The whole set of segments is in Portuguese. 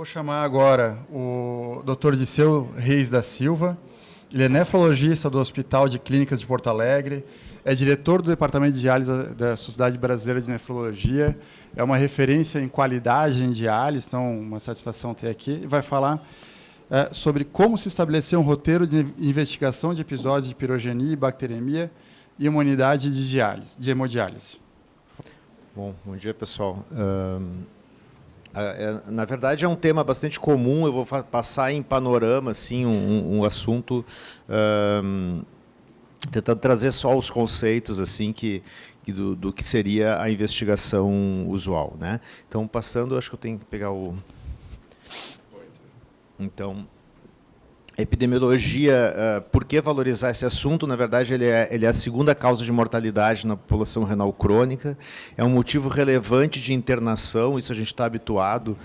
vou chamar agora o Dr. Disseu Reis da Silva. Ele é nefrologista do Hospital de Clínicas de Porto Alegre, é diretor do Departamento de Diálise da Sociedade Brasileira de Nefrologia, é uma referência em qualidade em diálise, então uma satisfação ter aqui, e vai falar sobre como se estabelecer um roteiro de investigação de episódios de pirogenia e bacteremia e imunidade de diálise, de hemodiálise. Bom dia, pessoal. Na verdade, é um tema bastante comum. Eu vou passar em panorama assim, um assunto, tentando trazer só os conceitos assim, do que seria a investigação usual, né? Então, passando, acho que eu tenho que pegar o... Então, epidemiologia, por que valorizar esse assunto? Na verdade, ele é a segunda causa de mortalidade na população renal crônica, é um motivo relevante de internação, isso a gente está habituado,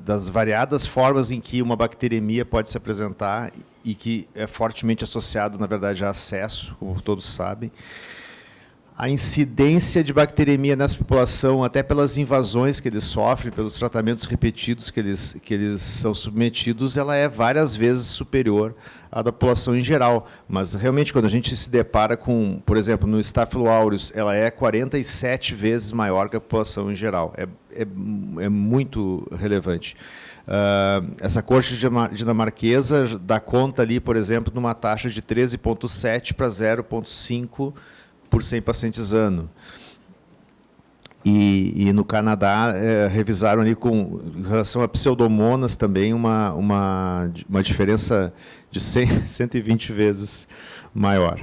das variadas formas em que uma bacteremia pode se apresentar e que é fortemente associado, na verdade, a acesso, como todos sabem. A incidência de bacteremia nessa população, até pelas invasões que eles sofrem, pelos tratamentos repetidos que eles são submetidos, ela é várias vezes superior à da população em geral. Mas, realmente, quando a gente se depara com, por exemplo, no Staphylococcus aureus, ela é 47 vezes maior que a população em geral. É muito relevante. Essa corte dinamarquesa dá conta, ali, por exemplo, de uma taxa de 13,7 para 0,5 por 100 pacientes ano. E no Canadá, revisaram ali em relação a pseudomonas também uma diferença de 120 vezes maior.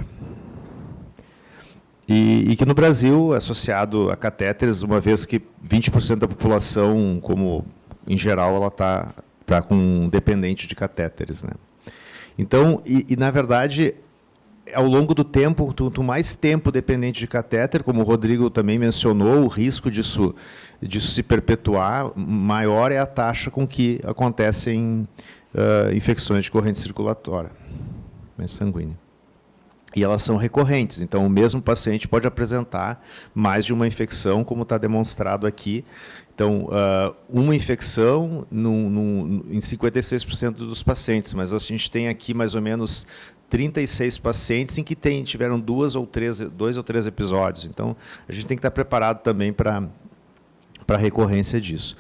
E que no Brasil, associado a catéteres, uma vez que 20% da população, como em geral, ela está dependente de catéteres, né? Então, na verdade, ao longo do tempo, quanto mais tempo dependente de catéter, como o Rodrigo também mencionou, o risco disso se perpetuar, maior é a taxa com que acontecem infecções de corrente circulatória sanguínea. E elas são recorrentes, então o mesmo paciente pode apresentar mais de uma infecção, como está demonstrado aqui. Então, uma infecção em 56% dos pacientes, mas a gente tem aqui mais ou menos 36 pacientes em que tiveram dois ou três episódios. Então, a gente tem que estar preparado também para a recorrência disso.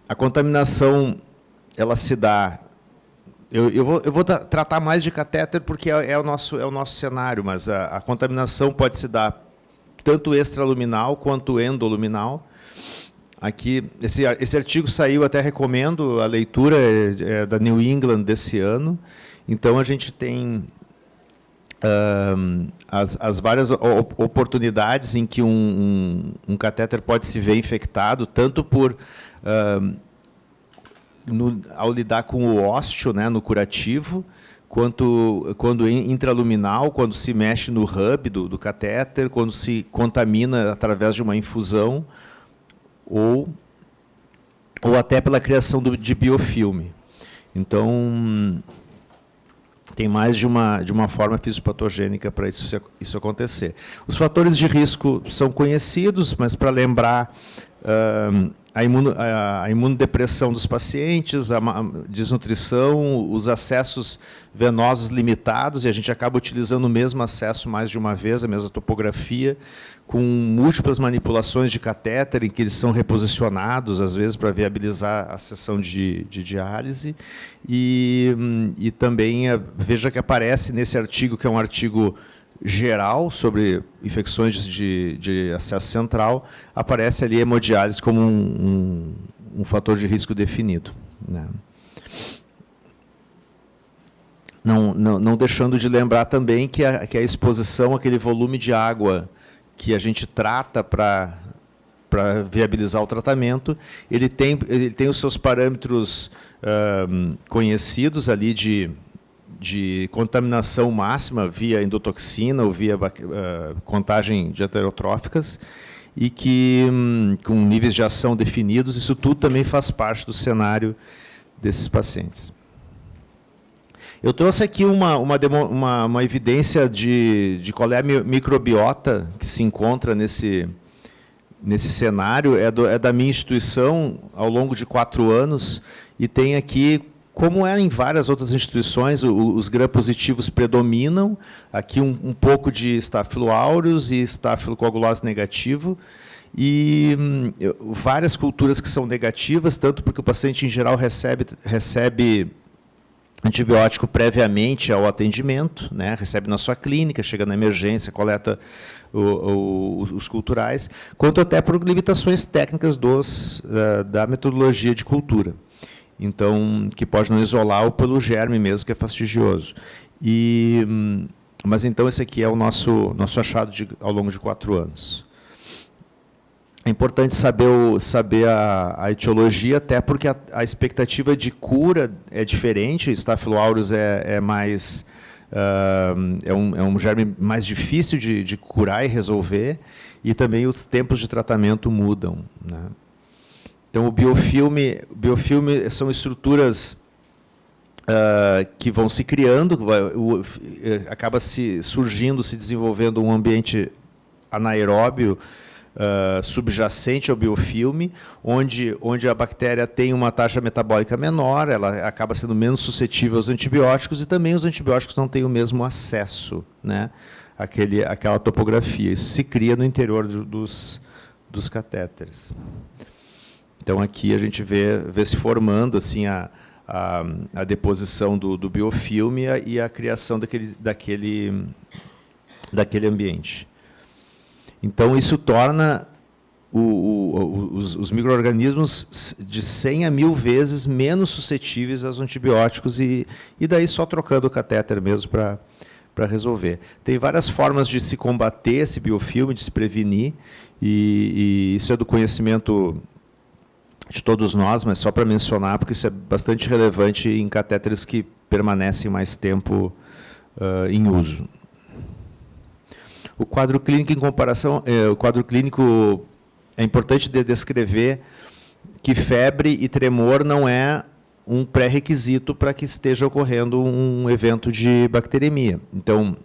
A contaminação, ela se dá... Eu vou tratar mais de catéter porque é o nosso cenário, mas a contaminação pode se dar tanto extraluminal quanto endoluminal. Aqui, esse artigo saiu, até recomendo a leitura, é da New England desse ano. Então, a gente tem as várias oportunidades em que um catéter pode se ver infectado, tanto ao lidar com o ósteo, né, no curativo, quando intraluminal, quando se mexe no hub do catéter, quando se contamina através de uma infusão, ou até pela criação de biofilme. Então, tem mais de uma forma fisiopatogênica para isso acontecer. Os fatores de risco são conhecidos, mas para lembrar, a imunodepressão dos pacientes, a desnutrição, os acessos venosos limitados, e a gente acaba utilizando o mesmo acesso mais de uma vez, a mesma topografia, com múltiplas manipulações de catéter, em que eles são reposicionados, às vezes, para viabilizar a sessão de diálise. E também, veja que aparece nesse artigo, que é um artigo geral sobre infecções de acesso central, aparece ali a hemodiálise como um fator de risco definido, né? Não deixando de lembrar também que a exposição àquele volume de água que a gente trata para viabilizar o tratamento, ele tem os seus parâmetros conhecidos ali de contaminação máxima via endotoxina ou via contagem de heterotróficas, e que, com níveis de ação definidos, isso tudo também faz parte do cenário desses pacientes. Eu trouxe aqui uma evidência de qual é a microbiota que se encontra nesse cenário é da minha instituição ao longo de 4 anos, e tem aqui, como é em várias outras instituições, os gram-positivos predominam, aqui um pouco de Staphylo aureus e estafilocoagulose negativo, e várias culturas que são negativas, tanto porque o paciente, em geral, recebe antibiótico previamente ao atendimento, né? Recebe na sua clínica, chega na emergência, coleta os culturais, quanto até por limitações técnicas da metodologia de cultura. Então, que pode não isolar ou pelo germe mesmo, que é fastidioso. Mas, então, esse aqui é o nosso achado ao longo de 4 anos. É importante saber a etiologia, até porque a expectativa de cura é diferente. Staphylo aureus é um germe mais difícil de curar e resolver, e também os tempos de tratamento mudam, né? Então, o biofilme são estruturas que vão se criando, acaba se desenvolvendo um ambiente anaeróbio subjacente ao biofilme, onde a bactéria tem uma taxa metabólica menor, ela acaba sendo menos suscetível aos antibióticos, e também os antibióticos não têm o mesmo acesso, né, àquela topografia. Isso se cria no interior dos catéteres. Então, aqui a gente vê se formando assim, a deposição do biofilme e a criação daquele ambiente. Então, isso torna os micro-organismos de 100 a 1000 vezes menos suscetíveis aos antibióticos, e daí só trocando o catéter mesmo para resolver. Tem várias formas de se combater esse biofilme, de se prevenir, e isso é do conhecimento de todos nós, mas só para mencionar, porque isso é bastante relevante em catéteres que permanecem mais tempo em uso. O quadro clínico, em comparação, o quadro clínico é importante descrever que febre e tremor não é um pré-requisito para que esteja ocorrendo um evento de bacteremia. Então,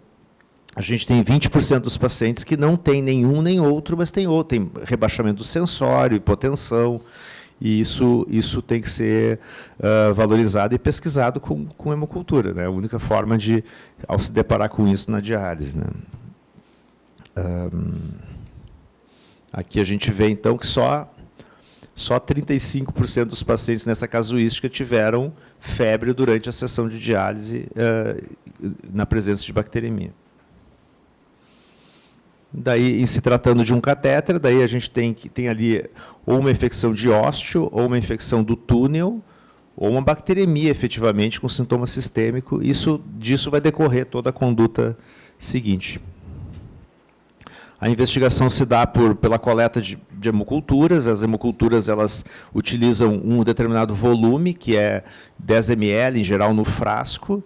a gente tem 20% dos pacientes que não tem nenhum nem outro, mas tem outro, tem rebaixamento do sensório, hipotensão, e isso tem que ser valorizado e pesquisado com hemocultura, né? A única forma ao se deparar com isso na diálise, né? Aqui a gente vê, então, que só 35% dos pacientes nessa casuística tiveram febre durante a sessão de diálise na presença de bacteremia. Daí, em se tratando de um catéter, daí a gente tem ali ou uma infecção de ósteo, ou uma infecção do túnel, ou uma bacteremia, efetivamente, com sintoma sistêmico. Disso vai decorrer toda a conduta seguinte. A investigação se dá pela coleta de hemoculturas. As hemoculturas, elas utilizam um determinado volume, que é 10 ml, em geral, no frasco.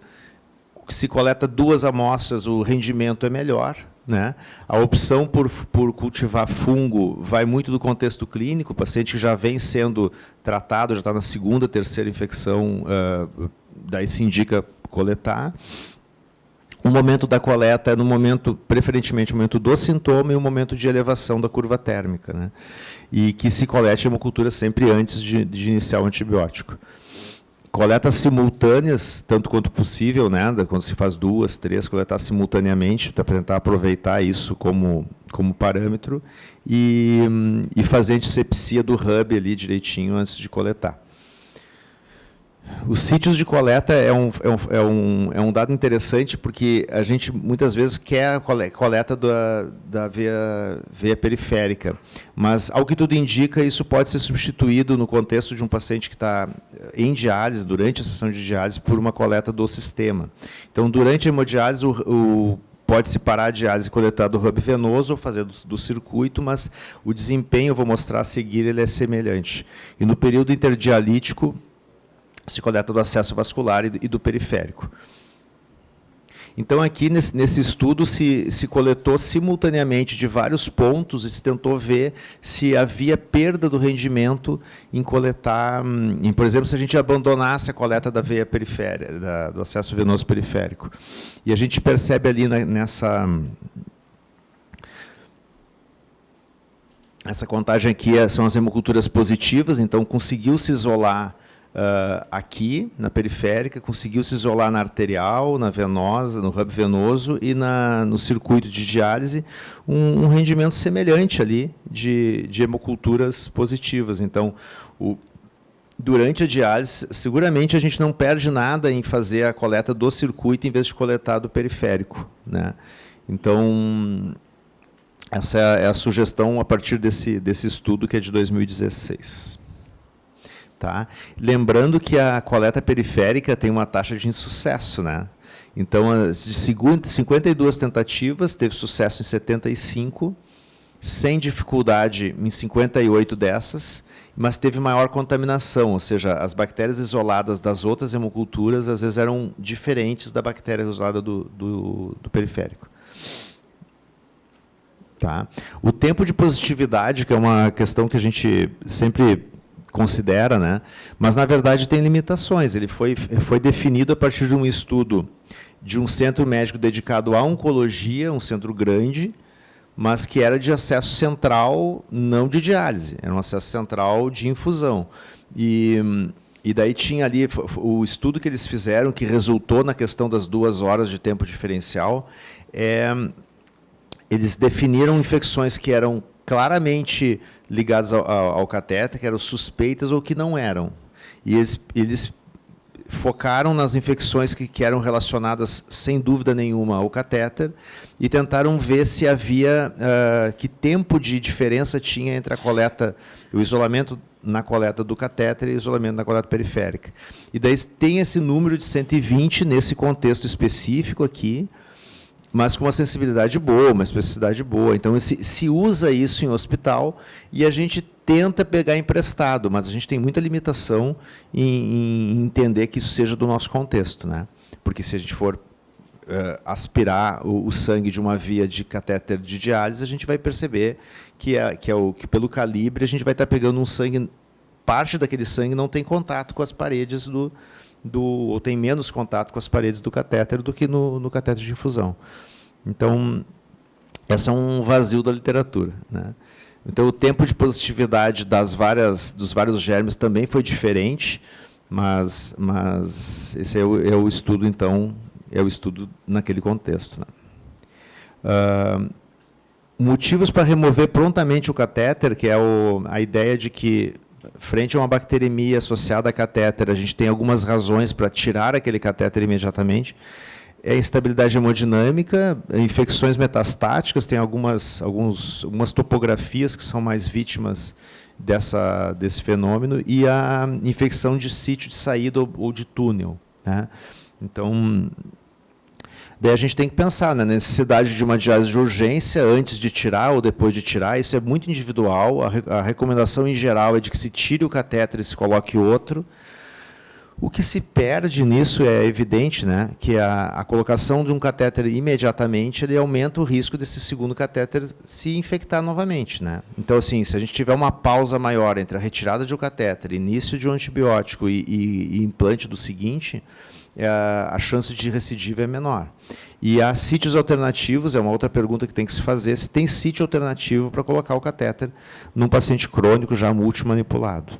Se coleta 2 amostras, o rendimento é melhor, né? A opção por cultivar fungo vai muito do contexto clínico. O paciente já vem sendo tratado, já está na 2ª, 3ª infecção, daí se indica coletar. O momento da coleta é preferentemente o momento do sintoma e o momento de elevação da curva térmica, né? E que se colete a hemocultura sempre antes de iniciar o antibiótico. Coletas simultâneas, tanto quanto possível, né? Quando se faz 2, 3, coletar simultaneamente, para tentar aproveitar isso como parâmetro, e fazer antisepsia do hub ali direitinho antes de coletar. Os sítios de coleta é um dado interessante, porque a gente muitas vezes quer a coleta da veia periférica, mas, ao que tudo indica, isso pode ser substituído no contexto de um paciente que está em diálise, durante a sessão de diálise, por uma coleta do sistema. Então, durante a hemodiálise, pode-se parar a diálise e coletar do hub venoso ou fazer do circuito, mas o desempenho, eu vou mostrar a seguir, ele é semelhante. E no período interdialítico, se coleta do acesso vascular e do periférico. Então, aqui, nesse estudo, se coletou simultaneamente de vários pontos e se tentou ver se havia perda do rendimento em coletar, por exemplo, se a gente abandonasse a coleta da veia periférica, do acesso venoso periférico. E a gente percebe ali Essa contagem aqui são as hemoculturas positivas, então conseguiu se isolar aqui, na periférica, conseguiu se isolar na arterial, na venosa, no hub venoso e no circuito de diálise, um rendimento semelhante ali de hemoculturas positivas. Então, durante a diálise, seguramente a gente não perde nada em fazer a coleta do circuito em vez de coletar do periférico, né? Então, essa é a sugestão a partir desse estudo, que é de 2016. Tá? Lembrando que a coleta periférica tem uma taxa de insucesso, né? Então, de 52 tentativas, teve sucesso em 75, sem dificuldade em 58 dessas, mas teve maior contaminação, ou seja, as bactérias isoladas das outras hemoculturas, às vezes, eram diferentes da bactéria isolada do periférico. Tá? O tempo de positividade, que é uma questão que a gente sempre considera, né? Mas, na verdade, tem limitações. Ele foi definido a partir de um estudo de um centro médico dedicado à oncologia, um centro grande, mas que era de acesso central, não de diálise, era um acesso central de infusão. E daí tinha ali o estudo que eles fizeram, que resultou na questão das 2 horas de tempo diferencial. Eles definiram infecções que eram claramente ligadas ao catéter, que eram suspeitas ou que não eram. E eles focaram nas infecções que eram relacionadas, sem dúvida nenhuma, ao catéter e tentaram ver se havia, que tempo de diferença tinha entre a coleta, o isolamento na coleta do catéter e o isolamento na coleta periférica. E daí tem esse número de 120 nesse contexto específico aqui, mas com uma sensibilidade boa, uma especificidade boa. Então, se usa isso em hospital e a gente tenta pegar emprestado, mas a gente tem muita limitação em entender que isso seja do nosso contexto, né? Porque se a gente for aspirar o sangue de uma via de catéter de diálise, a gente vai perceber que pelo calibre a gente vai estar pegando um sangue, parte daquele sangue não tem contato com as paredes ou tem menos contato com as paredes do catéter do que no catéter de infusão. Então, esse é um vazio da literatura, né? Então, o tempo de positividade dos vários germes também foi diferente, mas esse é o estudo, então, é o estudo naquele contexto, né? Motivos para remover prontamente o catéter, que é a ideia de que, frente a uma bacteremia associada a catéter, a gente tem algumas razões para tirar aquele catéter imediatamente. É instabilidade hemodinâmica, infecções metastáticas, tem algumas topografias que são mais vítimas desse fenômeno, e a infecção de sítio de saída ou de túnel, né? Então, daí a gente tem que pensar na necessidade de uma diálise de urgência antes de tirar ou depois de tirar. Isso é muito individual. A recomendação em geral é de que se tire o catéter e se coloque outro. O que se perde nisso é evidente, né, que a colocação de um catéter imediatamente ele aumenta o risco desse segundo catéter se infectar novamente, né? Então, assim, se a gente tiver uma pausa maior entre a retirada de um catéter, início de um antibiótico e implante do seguinte, a chance de recidiva é menor. E há sítios alternativos, é uma outra pergunta que tem que se fazer, se tem sítio alternativo para colocar o catéter num paciente crônico já multimanipulado.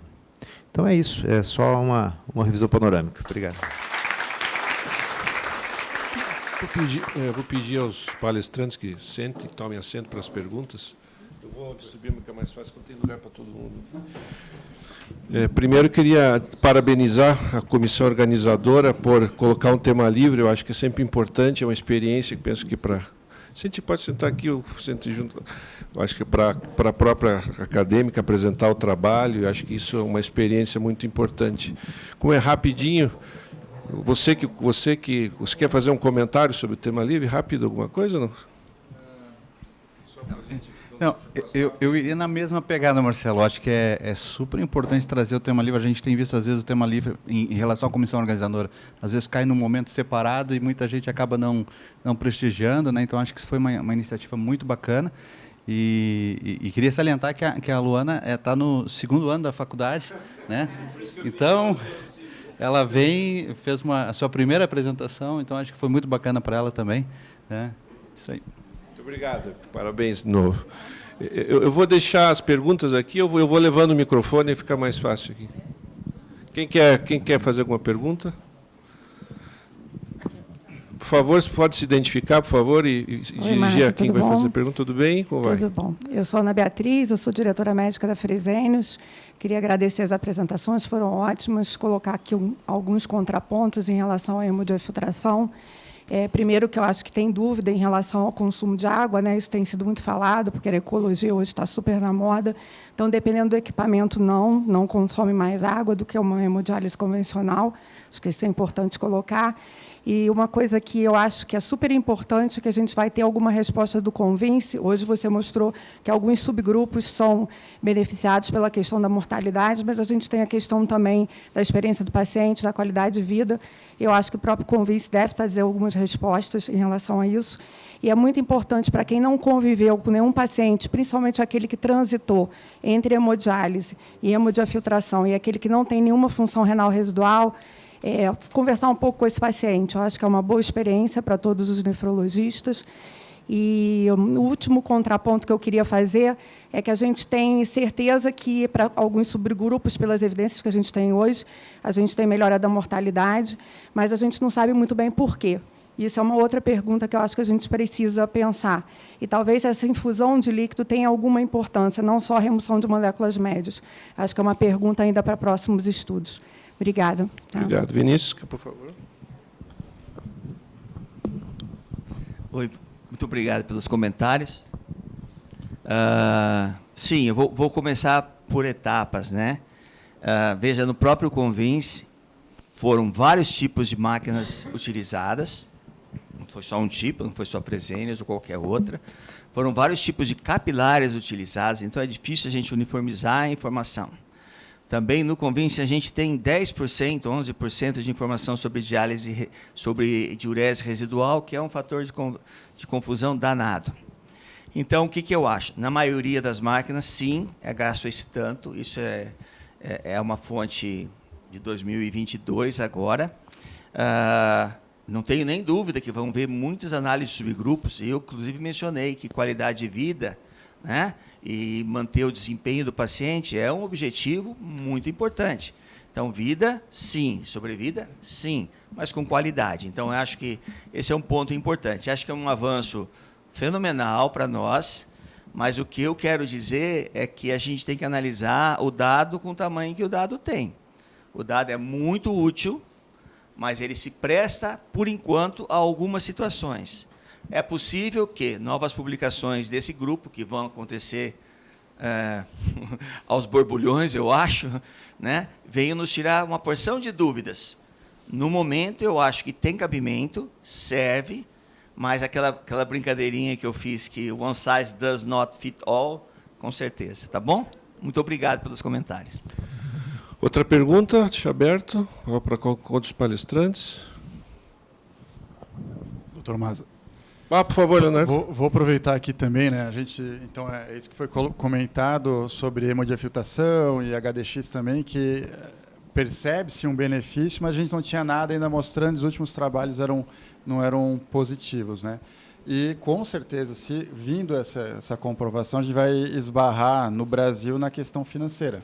Então é isso, é só uma revisão panorâmica. Obrigado. Vou pedir aos palestrantes que sentem, que tomem assento para as perguntas. Eu vou distribuir, porque é mais fácil, quando tem lugar para todo mundo. Primeiro, queria parabenizar a comissão organizadora por colocar um tema livre. Eu acho que é sempre importante, é uma experiência que penso que para... Se a gente pode sentar aqui, eu sento junto. Eu acho que para a própria acadêmica apresentar o trabalho, eu acho que isso é uma experiência muito importante. Como é rapidinho, você quer fazer um comentário sobre o tema livre, rápido, alguma coisa? Não? Não, eu iria na mesma pegada, Marcelo. Acho que é super importante trazer o tema livre. A gente tem visto, às vezes, o tema livre em relação à comissão organizadora. Às vezes cai num momento separado e muita gente acaba não prestigiando, né? Então, acho que isso foi uma iniciativa muito bacana. E queria salientar que a Luana está no 2º ano da faculdade, né? Então, ela fez a sua primeira apresentação, então acho que foi muito bacana para ela também, né? Isso aí. Obrigado, parabéns de novo. Eu vou deixar as perguntas aqui, eu vou levando o microfone e fica mais fácil aqui. Quem quer fazer alguma pergunta? Por favor, você pode se identificar, por favor, e dirigir Márcia, a quem vai fazer a pergunta. Tudo bem? Como vai? Tudo bom. Eu sou Ana Beatriz, eu sou diretora médica da Fresenius. Queria agradecer as apresentações, foram ótimas. Colocar aqui alguns contrapontos em relação à hemodiafiltração. Primeiro, que eu acho que tem dúvida em relação ao consumo de água, né? Isso tem sido muito falado, porque a ecologia hoje está super na moda. Então, dependendo do equipamento, não consome mais água do que uma hemodiálise convencional. Acho que isso é importante colocar. E uma coisa que eu acho que é super importante, que a gente vai ter alguma resposta do Convince. Hoje você mostrou que alguns subgrupos são beneficiados pela questão da mortalidade, mas a gente tem a questão também da experiência do paciente, da qualidade de vida. Eu acho que o próprio Convince deve trazer algumas respostas em relação a isso. E é muito importante para quem não conviveu com nenhum paciente, principalmente aquele que transitou entre hemodiálise e hemodiafiltração, e aquele que não tem nenhuma função renal residual, conversar um pouco com esse paciente. Eu acho que é uma boa experiência para todos os nefrologistas. E o último contraponto que eu queria fazer é que a gente tem certeza que, para alguns subgrupos, pelas evidências que a gente tem hoje, a gente tem melhora da mortalidade, mas a gente não sabe muito bem por quê. Isso é uma outra pergunta que eu acho que a gente precisa pensar. E talvez essa infusão de líquido tenha alguma importância, não só a remoção de moléculas médias. Acho que é uma pergunta ainda para próximos estudos. Obrigada. Obrigado. Vinícius, por favor. Oi, muito obrigado pelos comentários. Sim, eu vou começar por etapas, né? Veja, no próprio Convince, foram vários tipos de máquinas utilizadas, não foi só um tipo, não foi só Fresenius ou qualquer outra, foram vários tipos de capilares utilizados, então é difícil a gente uniformizar a informação. Também no Convince a gente tem 10%, 11% de informação sobre diálise, sobre diurese residual, que é um fator de confusão danado. Então, o que eu acho? Na maioria das máquinas, sim, gastou esse tanto, isso é uma fonte de 2022 agora. Não tenho nem dúvida que vão ver muitas análises de subgrupos. Eu, inclusive, mencionei que qualidade de vida, né, e manter o desempenho do paciente é um objetivo muito importante. Então, vida, sim. Sobrevida, sim. Mas com qualidade. Então, eu acho que esse é um ponto importante. Acho que é um avanço fenomenal para nós, mas o que eu quero dizer é que a gente tem que analisar o dado com o tamanho que o dado tem. O dado é muito útil, mas ele se presta, por enquanto, a algumas situações. É possível que novas publicações desse grupo, que vão acontecer aos borbulhões, eu acho, né, venham nos tirar uma porção de dúvidas. No momento, eu acho que tem cabimento, serve, mas aquela brincadeirinha que eu fiz, que one size does not fit all, com certeza. Tá bom? Muito obrigado pelos comentários. Outra pergunta, deixa aberto, para outros palestrantes. Doutor Maza. Por favor, Leonardo. Vou aproveitar aqui também, né? A gente, então, é isso que foi comentado sobre hemodiafiltração e HDX também, que percebe-se um benefício, mas a gente não tinha nada ainda mostrando, os últimos trabalhos não eram positivos, né? E, com certeza, se vindo essa comprovação, a gente vai esbarrar no Brasil na questão financeira.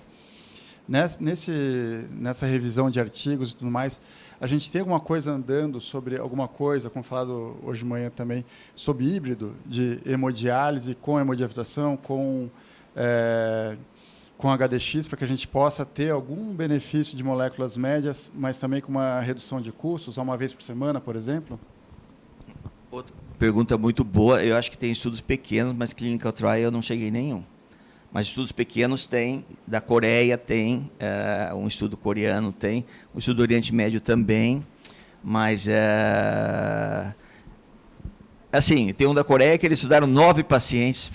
Nessa revisão de artigos e tudo mais, a gente tem alguma coisa andando sobre alguma coisa, como falado hoje de manhã também, sobre híbrido de hemodiálise com hemodiafiltração, com HDX, para que a gente possa ter algum benefício de moléculas médias, mas também com uma redução de custos, uma vez por semana, por exemplo? Outra pergunta muito boa. Eu acho que tem estudos pequenos, mas clinical trial eu não cheguei em nenhum. Mas estudos pequenos tem, da Coreia tem, um estudo coreano tem, um estudo do Oriente Médio também, mas, assim, tem um da Coreia que eles estudaram 9 pacientes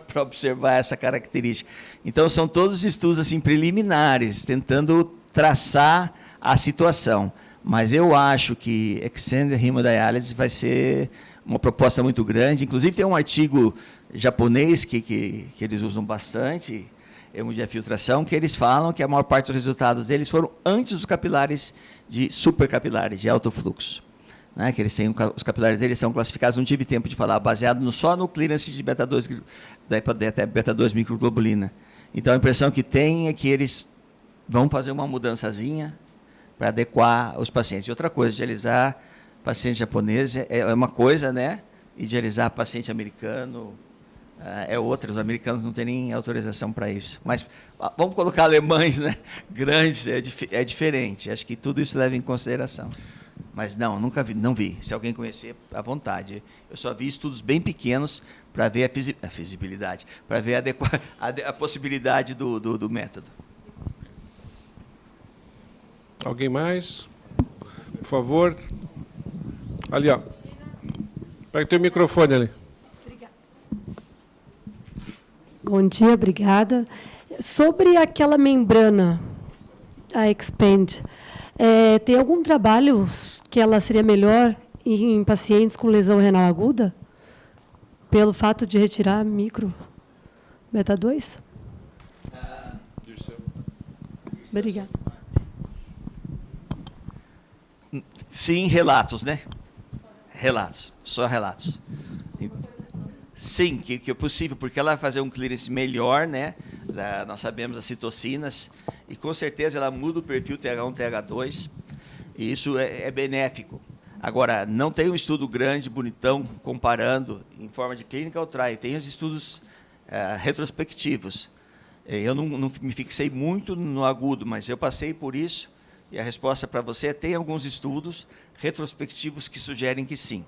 para observar essa característica. Então, são todos estudos assim, preliminares, tentando traçar a situação. Mas eu acho que Extended Hemodialysis vai ser uma proposta muito grande. Inclusive, tem um artigo japonês que eles usam bastante, hemodiafiltração, que eles falam que a maior parte dos resultados deles foram antes dos capilares, supercapilares, de alto fluxo. né, que eles têm os capilares deles são classificados, não tive tempo de falar, baseado só no clearance de beta-2, até beta-2 microglobulina. Então, a impressão que tem é que eles vão fazer uma mudançazinha para adequar os pacientes. E outra coisa, dialisar paciente japonês é uma coisa, né? E dialisar paciente americano é outra. Os americanos não têm nem autorização para isso. Mas vamos colocar alemães, né? Grandes, é diferente. Acho que tudo isso leva em consideração. Mas não, nunca vi, não vi. Se alguém conhecer, à vontade. Eu só vi estudos bem pequenos para ver a feasibilidade, para ver a possibilidade do método. Alguém mais? Por favor. Ali, ó. Pega o teu microfone ali. Bom dia, obrigada. Sobre aquela membrana, a Expand, tem algum trabalho que ela seria melhor em pacientes com lesão renal aguda? Pelo fato de retirar micro beta-2? Obrigada. Sim, relatos, né? Relatos, só relatos. Sim, que é possível, porque ela vai fazer um clearance melhor, né? Nós sabemos as citocinas, e com certeza ela muda o perfil TH1, TH2, e isso é benéfico. Agora, não tem um estudo grande, bonitão, comparando em forma de clinical trial, tem os estudos retrospectivos. Eu não me fixei muito no agudo, mas eu passei por isso, e a resposta para você é: tem alguns estudos retrospectivos que sugerem que sim.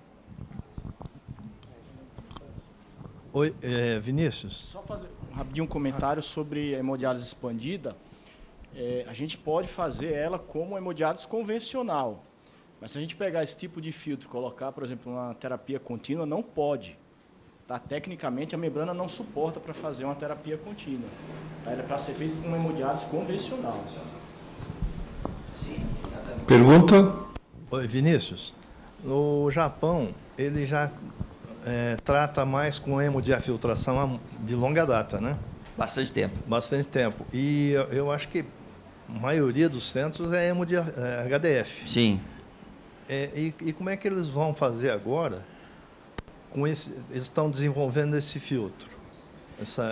Oi, Vinícius. Só fazer rapidinho um comentário sobre a hemodiálise expandida. A gente pode fazer ela como hemodiálise convencional, mas se a gente pegar esse tipo de filtro e colocar, por exemplo, uma terapia contínua, não pode. Tá? Tecnicamente, a membrana não suporta para fazer uma terapia contínua. Tá? Ela é para ser feita com uma hemodiálise convencional. Pergunta? Oi, Vinícius. No Japão, ele já trata mais com hemodiafiltração de longa data, né? Bastante tempo. Bastante tempo. E eu acho que a maioria dos centros é HDF. Sim. E como é que eles vão fazer agora com esse? Eles estão desenvolvendo esse filtro,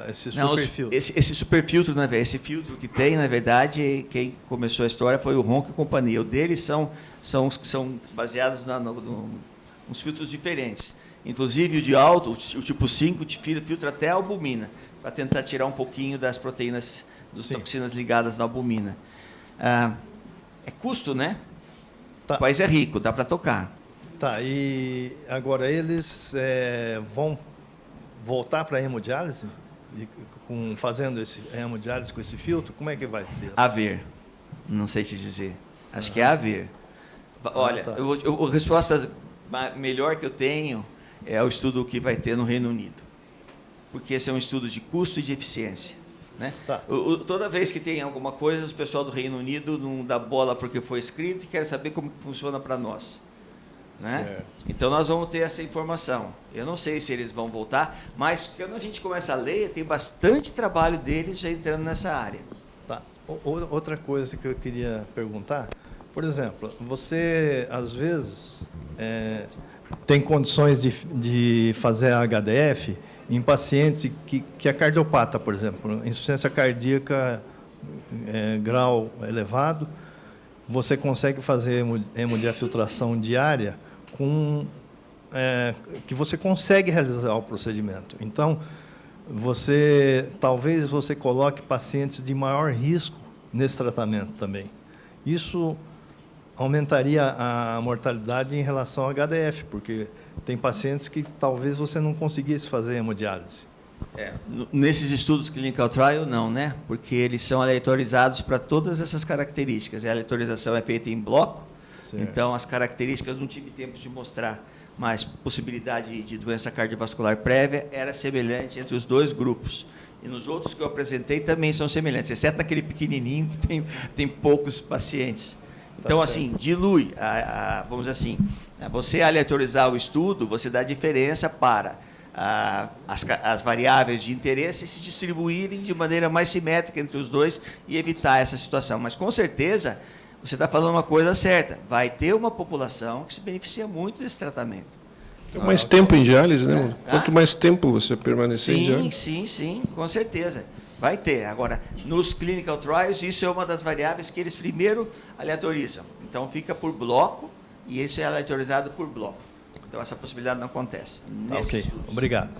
esse superfiltro. Esse superfiltro, né, esse filtro que tem, na verdade, quem começou a história foi o Ronco e companhia. O deles são baseados nos filtros diferentes. Inclusive o de alto, o tipo 5, filtra até a albumina, para tentar tirar um pouquinho das proteínas, das toxinas ligadas na albumina. É custo, né? Tá. O país é rico, dá para tocar. Tá, e agora eles vão voltar para a hemodiálise, fazendo esse hemodiálise com esse filtro? Como é que vai ser? A ver. Não sei te dizer. Acho que é a ver. Olha, tá. A resposta melhor que eu tenho é o estudo que vai ter no Reino Unido. Porque esse é um estudo de custo e de eficiência. Né? Tá. Toda vez que tem alguma coisa, o pessoal do Reino Unido não dá bola porque foi escrito e quer saber como funciona para nós. Né? Então, nós vamos ter essa informação. Eu não sei se eles vão voltar, mas quando a gente começa a ler, tem bastante trabalho deles já entrando nessa área. Tá. Outra coisa que eu queria perguntar, por exemplo, você, às vezes, tem condições de fazer a HDF em paciente que é cardiopata, por exemplo, insuficiência cardíaca, grau elevado, você consegue fazer hemodiafiltração diária que você consegue realizar o procedimento. Então, talvez você coloque pacientes de maior risco nesse tratamento também. Isso aumentaria a mortalidade em relação ao HDF, porque tem pacientes que talvez você não conseguisse fazer hemodiálise. Nesses estudos clinical trial, não, né? Porque eles são aleatorizados para todas essas características. A aleatorização é feita em bloco, certo. Então as características não tive tempo de mostrar, mas possibilidade de doença cardiovascular prévia era semelhante entre os dois grupos. E nos outros que eu apresentei também são semelhantes, exceto naquele pequenininho que tem poucos pacientes. Então, assim, dilui, vamos dizer assim, você aleatorizar o estudo, você dá diferença para as variáveis de interesse se distribuírem de maneira mais simétrica entre os dois e evitar essa situação. Mas, com certeza, você está falando uma coisa certa. Vai ter uma população que se beneficia muito desse tratamento. Tem mais tempo em diálise, né? Quanto mais tempo você permanecer em diálise. Sim, com certeza. Vai ter. Agora, nos clinical trials, isso é uma das variáveis que eles primeiro aleatorizam. Então, fica por bloco, e isso é aleatorizado por bloco. Então, essa possibilidade não acontece. Ok, obrigado.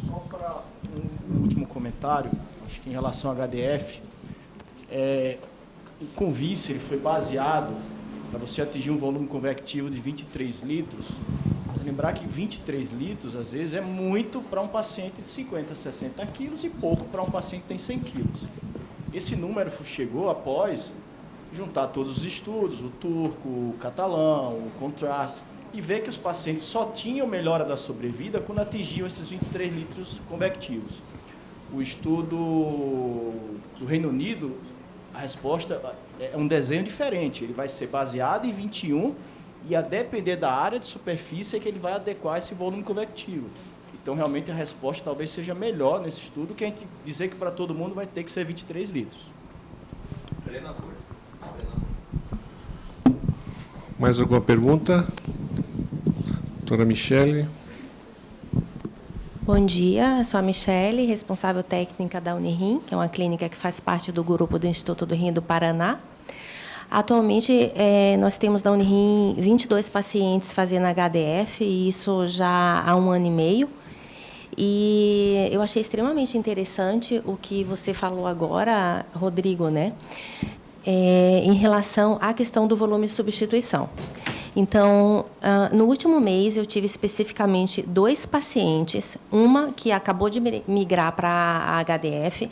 Só para um último comentário, acho que em relação ao HDF, o Convince ele foi baseado para você atingir um volume convectivo de 23 litros. Mas lembrar que 23 litros, às vezes, é muito para um paciente de 50, 60 quilos e pouco para um paciente que tem 100 quilos. Esse número chegou após juntar todos os estudos, o turco, o catalão, o contraste, e ver que os pacientes só tinham melhora da sobrevida quando atingiam esses 23 litros convectivos. O estudo do Reino Unido, a resposta é um desenho diferente. Ele vai ser baseado em 21 e, a depender da área de superfície, é que ele vai adequar esse volume convectivo. Então, realmente, a resposta talvez seja melhor nesse estudo que a gente dizer que para todo mundo vai ter que ser 23 litros. Mais alguma pergunta? Doutora Michele. Bom dia, eu sou a Michele, responsável técnica da Unirim, que é uma clínica que faz parte do grupo do Instituto do Rim do Paraná. Atualmente, nós temos da Unirim 22 pacientes fazendo HDF, e isso já há 1 ano e meio. E eu achei extremamente interessante o que você falou agora, Rodrigo, né? Em relação à questão do volume de substituição. Então, no último mês, eu tive especificamente 2 pacientes, uma que acabou de migrar para a HDF.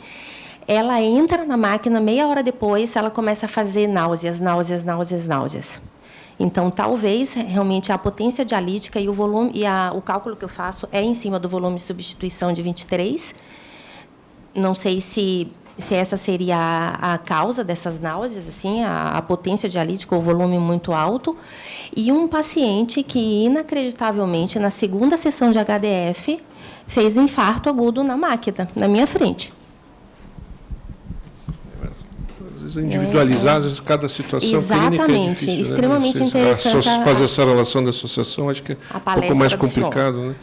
Ela entra na máquina, meia hora depois, ela começa a fazer náuseas. Então, talvez, realmente, a potência dialítica e o volume, o cálculo que eu faço é em cima do volume de substituição de 23. Não sei se essa seria a causa dessas náuseas, assim, a potência dialítica, o volume muito alto. E um paciente que, inacreditavelmente, na segunda sessão de HDF, fez infarto agudo na máquina, na minha frente. Às vezes individualizar, às vezes cada situação clínica é difícil, extremamente né? interessante. Fazer essa relação de associação, acho que é um pouco mais complicado, né?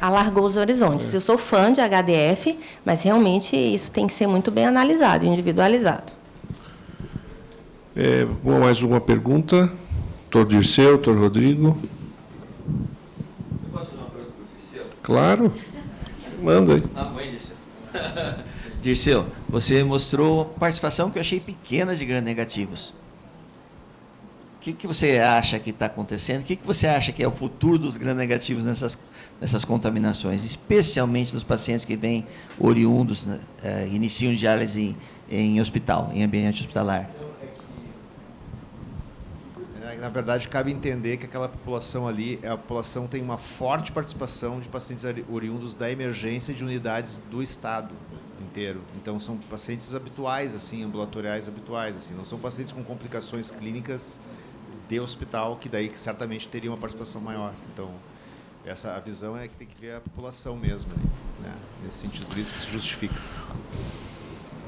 Alargou os horizontes. Eu sou fã de HDF, mas realmente isso tem que ser muito bem analisado, individualizado. Bom, mais alguma pergunta? Doutor Dirceu, doutor Rodrigo? Eu posso fazer uma pergunta para o Dirceu? Claro. Manda aí. Mãe, Dirceu. Dirceu, você mostrou participação que eu achei pequena de gram-negativos. O que você acha que está acontecendo? O que você acha que é o futuro dos gram-negativos nessas contaminações, especialmente nos pacientes que vêm oriundos, iniciam diálise em hospital, em ambiente hospitalar? Na verdade, cabe entender que aquela população ali, a população tem uma forte participação de pacientes oriundos da emergência de unidades do Estado inteiro. Então, são pacientes habituais, assim, ambulatoriais habituais, assim, não são pacientes com complicações clínicas de hospital, que daí que certamente teria uma participação maior. Então, a visão é que tem que ver a população mesmo, né? Nesse sentido, por isso que se justifica.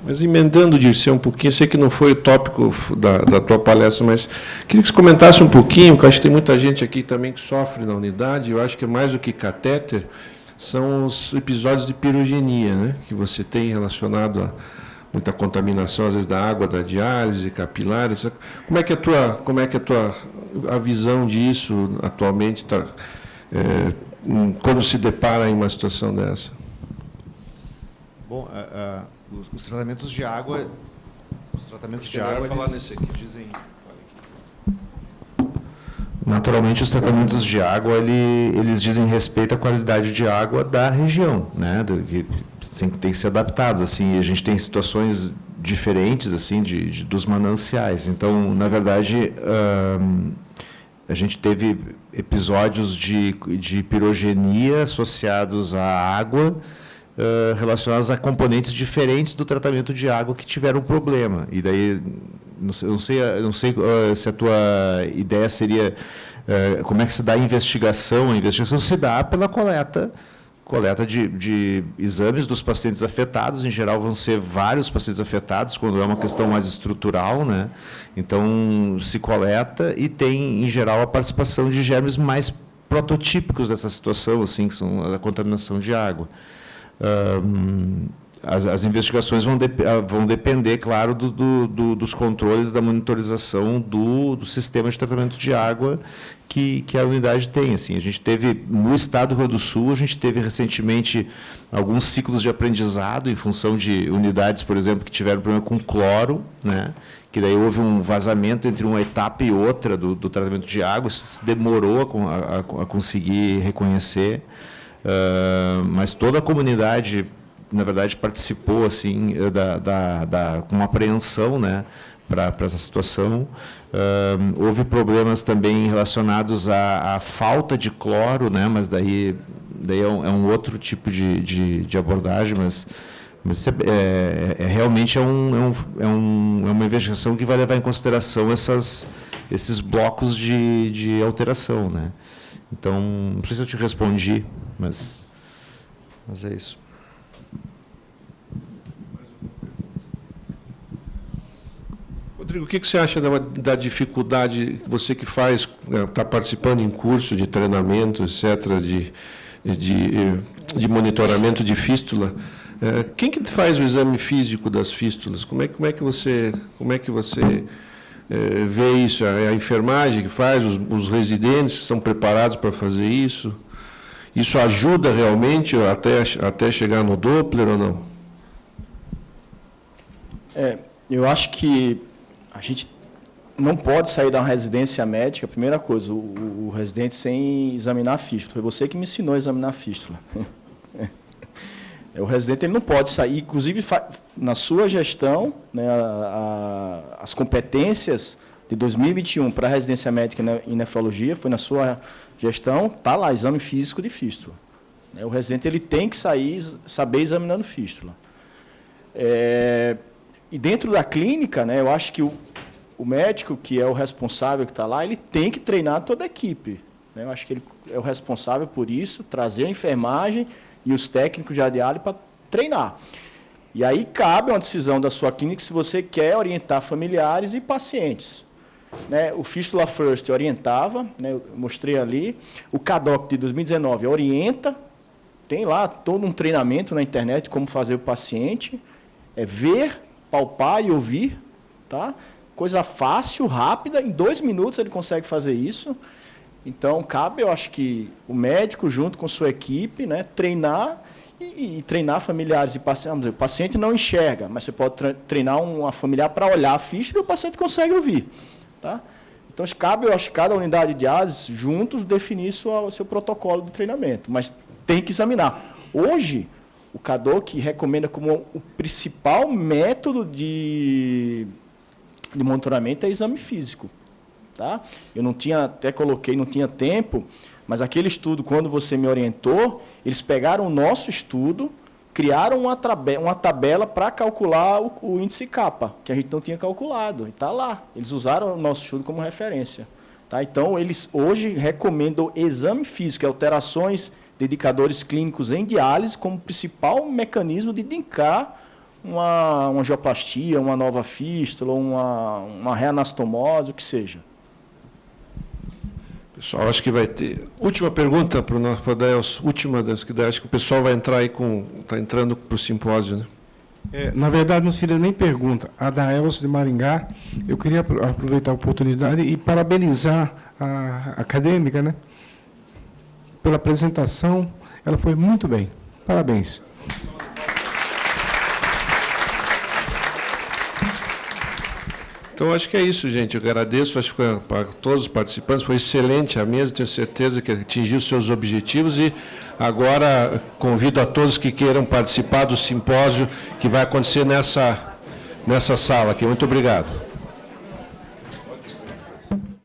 Mas emendando, Dirceu, um pouquinho, sei que não foi o tópico da tua palestra, mas queria que você comentasse um pouquinho, porque eu acho que tem muita gente aqui também que sofre na unidade, eu acho que é mais do que catéter, são os episódios de pirogenia, né, que você tem relacionado a muita contaminação, às vezes, da água, da diálise, capilares. Como é que a visão disso atualmente está, quando se depara em uma situação dessa? Bom, os tratamentos de água, falar nesse aqui. Dizem. Naturalmente, os tratamentos de água, eles dizem respeito à qualidade de água da região, né? Que tem que ser adaptados, assim. A gente tem situações diferentes, assim, dos mananciais. Então, na verdade, a gente teve episódios de pirogenia associados à água, relacionados a componentes diferentes do tratamento de água que tiveram problema. E daí, não sei se a tua ideia seria como é que se dá a investigação. A investigação se dá pela coleta coleta de exames dos pacientes afetados. Em geral, vão ser vários pacientes afetados, quando é uma questão mais estrutural, né? Então, se coleta e tem, em geral, a participação de germes mais prototípicos dessa situação, assim, que são a contaminação de água. As investigações vão depender, claro, dos controles, da monitorização do sistema de tratamento de água que a unidade tem. Assim, a gente teve, no estado do Rio Grande do Sul, a gente teve recentemente alguns ciclos de aprendizado em função de unidades, por exemplo, que tiveram problema com cloro, né? Que daí houve um vazamento entre uma etapa e outra do tratamento de água, isso demorou a conseguir reconhecer, mas toda a comunidade, na verdade, participou assim com uma apreensão, né, para essa situação. Houve problemas também relacionados à falta de cloro, né, mas daí é um outro tipo de abordagem, mas realmente é uma investigação que vai levar em consideração esses blocos de alteração, né. Então, não sei se eu te respondi, mas é isso. Rodrigo, o que você acha da dificuldade, você que está participando em curso de treinamento, etc., de monitoramento de fístula? Quem que faz o exame físico das fístulas? Como é que você vê isso? É a enfermagem que faz, os residentes que são preparados para fazer isso? Isso ajuda realmente até chegar no Doppler ou não? Eu acho que a gente não pode sair da residência médica, primeira coisa, o residente sem examinar a fístula. Foi você que me ensinou a examinar a fístula. O residente ele não pode sair, inclusive na sua gestão, né, as competências de 2021 para a residência médica em nefrologia, foi na sua gestão, está lá, exame físico de fístula. O residente ele tem que saber examinando fístula. E dentro da clínica, né, eu acho que o médico, que é o responsável que está lá, ele tem que treinar toda a equipe. Né? Eu acho que ele é o responsável por isso, trazer a enfermagem e os técnicos de diálise para treinar. E aí cabe uma decisão da sua clínica se você quer orientar familiares e pacientes. Né? O Fistula First orientava, né, eu mostrei ali. O CADOC de 2019 orienta, tem lá todo um treinamento na internet de como fazer o paciente, ver, palpar e ouvir, tá? Coisa fácil, rápida, em 2 minutos ele consegue fazer isso. Então, cabe, eu acho que o médico, junto com sua equipe, né, treinar e treinar familiares e pacientes. O paciente não enxerga, mas você pode treinar uma familiar para olhar a ficha e o paciente consegue ouvir. Tá? Então, cabe, eu acho que cada unidade de diálise, juntos, definir o seu protocolo de treinamento, mas tem que examinar. Hoje, o CADOC recomenda como o principal método de monitoramento é exame físico. Tá? Eu não tinha, até coloquei, não tinha tempo, mas aquele estudo, quando você me orientou, eles pegaram o nosso estudo, criaram uma tabela para calcular o índice kappa, que a gente não tinha calculado, e está lá. Eles usaram o nosso estudo como referência. Tá? Então, eles hoje recomendam exame físico, alterações de indicadores clínicos em diálise como principal mecanismo de indicar uma angioplastia, uma nova fístula, uma reanastomose, o que seja. Pessoal, acho que vai ter... Última pergunta para o nosso Adelso, última das que acho que o pessoal vai entrar aí está entrando para o simpósio, né? Na verdade, não seria nem pergunta. A da Elcio de Maringá, eu queria aproveitar a oportunidade e parabenizar a acadêmica, né? Pela apresentação, ela foi muito bem. Parabéns. Então, acho que é isso, gente. Eu agradeço para todos os participantes. Foi excelente a mesa, tenho certeza que atingiu seus objetivos. E agora convido a todos que queiram participar do simpósio que vai acontecer nessa sala aqui. Muito obrigado.